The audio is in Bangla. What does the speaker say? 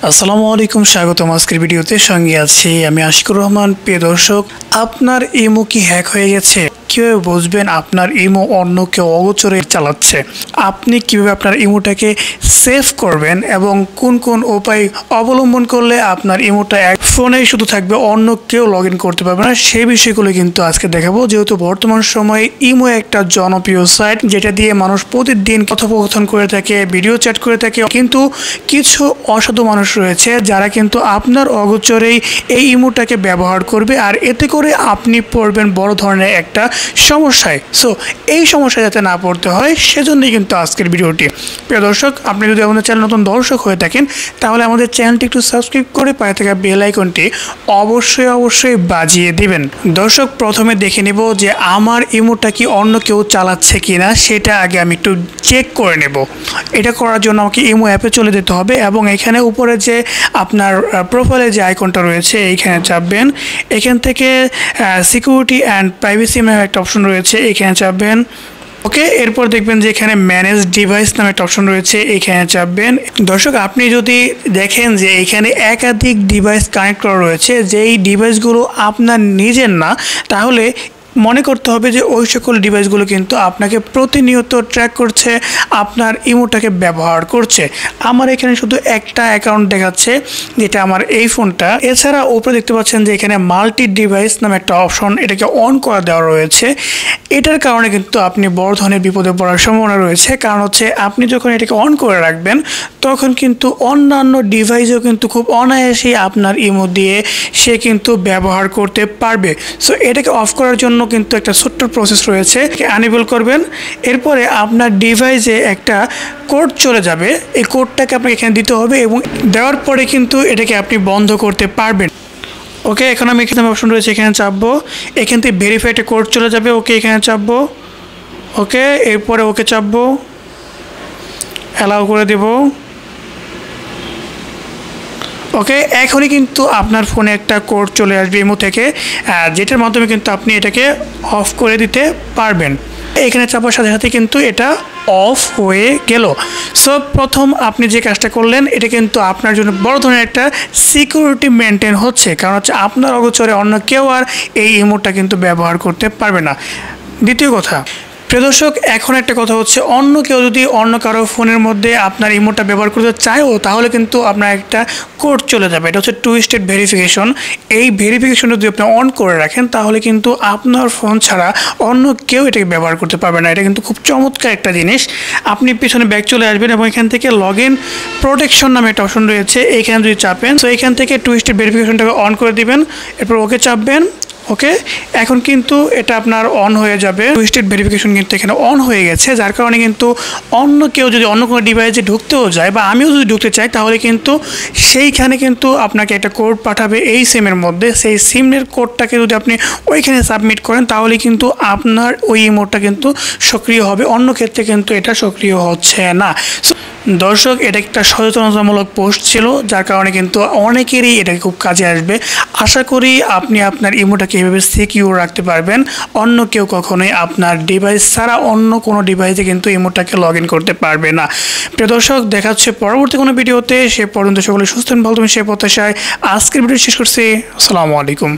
আসসালামু আলাইকুম, স্বাগতম আজকের ভিডিওতে। সঙ্গে আছি আমি আশিকুর রহমান। প্রিয় দর্শক, আপনার ইমো কি হ্যাক হয়ে গেছে? কীভাবে বুঝবেন আপনার ইমো অন্য কেউ অগোচরে চালাচ্ছে? আপনি কীভাবে আপনার ইমোটাকে সেভ করবেন এবং কোন কোন উপায় অবলম্বন করলে আপনার ইমোটা এক ফোনেই শুধু থাকবে, অন্য কেউ লগ ইন করতে পারবে না, সেই বিষয়গুলো কিন্তু আজকে দেখাবো। যেহেতু বর্তমান সময়ে ইমো একটা জনপ্রিয় সাইট, যেটা দিয়ে মানুষ প্রতিদিন কথোপকথন করে থাকে, ভিডিও চ্যাট করে থাকে, কিন্তু কিছু অসাধু মানুষ রয়েছে যারা কিন্তু আপনার অগোচরেই এই ইমোটাকে ব্যবহার করবে, আর এতে করে আপনি পড়বেন বড় ধরনের একটা সমস্যায়। সো এই সমস্যা যাতে না পড়তে হয়, সেজন্যই কিন্তু আজকের ভিডিওটি। প্রিয় দর্শক, আপনি যদি আমাদের চ্যানেল নতুন দর্শক হয়ে থাকেন, তাহলে আমাদের চ্যানেলটি একটু সাবস্ক্রাইব করে পাশে থাকা বেল আইকনটি অবশ্যই বাজিয়ে দিবেন। দর্শক, প্রথমে দেখে নিব যে আমার ইমোটা কি অন্য কেউ চালাচ্ছে কিনা, সেটা আগে আমি একটু চেক করে নেব। এটা করার জন্য আমাকে ইমো অ্যাপে চলে যেতে হবে এবং এখানে উপরে যে আপনার প্রোফাইলে যে আইকনটা রয়েছে এইখানে চাপবেন। এখান থেকে সিকিউরিটি অ্যান্ড প্রাইভেসি নামে একটা অপশন রয়েছে, এখানে চাপবেন। ওকে, এরপর দেখবেন যে এখানে ম্যানেজ ডিভাইস নামে একটা অপশন রয়েছে, এখানে চাপবেন। দর্শক, আপনি যদি দেখেন যে এখানে একাধিক ডিভাইস কানেক্ট করা রয়েছে, যেই ডিভাইসগুলো আপনার নিজের না, তাহলে মনে করতে হবে যে ওই সকল ডিভাইসগুলো কিন্তু আপনাকে প্রতিনিয়ত ট্র্যাক করছে, আপনার ইমোটাকে ব্যবহার করছে। আমার এখানে শুধু একটা অ্যাকাউন্ট দেখাচ্ছে, যেটা আমার এই ফোনটা। এছাড়া উপরে দেখতে পাচ্ছেন যে এখানে মাল্টি ডিভাইস নামে একটা অপশন, এটাকে অন করা দেওয়া রয়েছে। এটার কারণে কিন্তু আপনি বড় ধরনের বিপদে পড়ার সম্ভাবনা রয়েছে। কারণ হচ্ছে, আপনি যখন এটাকে অন করে রাখবেন, তখন কিন্তু অন্যান্য ডিভাইসও কিন্তু খুব অনায়াসেই আপনার ইমো দিয়ে সে কিন্তু ব্যবহার করতে পারবে। সো এটাকে অফ করার জন্য কিন্তু একটা ছোট্ট প্রসেস রয়েছে, আনএবল করবেন। এরপরে আপনার ডিভাইসে একটা কোড চলে যাবে, এই কোডটাকে আপনাকে এখানে দিতে হবে এবং দেওয়ার পরে কিন্তু এটাকে আপনি বন্ধ করতে পারবেন। ওকে, এখন আমি এখানে অপশন রয়েছে, এখানে চাপবো। এখান থেকে ভেরিফাই একটা কোড চলে যাবে, ওকে এখানে চাপবো। ওকে, এরপরে ওকে চাপবো, অ্যালাউ করে দেব। ওকে, এখনই কিন্তু আপনার ফোনে একটা কোড চলে আসবে ইমো থেকে, যেটার মাধ্যমে কিন্তু আপনি এটাকে অফ করে দিতে পারবেন। এখানে চাপার সাথে সাথে কিন্তু এটা অফ হয়ে গেল। সো প্রথম আপনি যে কাজটা করলেন, এটা কিন্তু আপনার জন্য বড় ধরনের একটা সিকিউরিটি মেনটেন হচ্ছে, কারণ হচ্ছে আপনার অগোচরে অন্য কেউ আর এই ইমোটা কিন্তু ব্যবহার করতে পারবে না। দ্বিতীয় কথা, প্রিয় দর্শক, এখন একটা কথা হচ্ছে, অন্য কেউ যদি অন্য কারো ফোনের মধ্যে আপনার ইমোটা ব্যবহার করতে চায়ও, তাহলে কিন্তু আপনার একটা কোড চলে যাবে। এটা হচ্ছে 2 স্টেপ ভেরিফিকেশন। এই ভেরিফিকেশনটা যদি আপনি অন করে রাখেন, তাহলে কিন্তু আপনার ফোন ছাড়া অন্য কেউ এটাকে ব্যবহার করতে পারবে না। এটা কিন্তু খুব চমৎকার একটা জিনিস। আপনি পিছনে ব্যাক চলে আসবেন এবং এখান থেকে লগ ইন প্রোটেকশন নামে একটা অপশন রয়েছে, এইখানে যদি চাপেন, তো এখান থেকে 2 স্টেপ ভেরিফিকেশনটাকে অন করে দিবেন। এরপর ওকে চাপবেন। ওকে, এখন কিন্তু এটা আপনার অন হয়ে যাবে। 2 স্টেপ ভেরিফিকেশন কিন্তু এখানে অন হয়ে গেছে, যার কারণে কিন্তু অন্য কেউ যদি অন্য কোনো ডিভাইসে ঢুকতেও যায় বা আমিও যদি ঢুকতে চাই, তাহলে কিন্তু সেইখানে কিন্তু আপনাকে একটা কোড পাঠাবে এই সিমের মধ্যে। সেই সিমের কোডটাকে যদি আপনি ওইখানে সাবমিট করেন, তাহলে কিন্তু আপনার ওই ইমোটটা কিন্তু সক্রিয় হবে। অন্য ক্ষেত্রে কিন্তু এটা সক্রিয় হচ্ছে না। দর্শক, এটা একটা সচেতনতামূলক পোস্ট ছিল, যার কারণে কিন্তু অনেকেরই এটা খুব কাজে আসবে। আশা করি আপনি আপনার ইমোটাকে এভাবে সিকিউর রাখতে পারবেন, অন্য কেউ কখনোই আপনার ডিভাইস ছাড়া অন্য কোনো ডিভাইসে কিন্তু ইমোটাকে লগ ইন করতে পারবে না। প্রিয় দর্শক, দেখা হচ্ছে পরবর্তী কোনো ভিডিওতে। সে পর্যন্ত সকলে সুস্থ ভালো, তুমি সে প্রত্যাশায় আজকের ভিডিও শেষ করছি। আসসালামু আলাইকুম।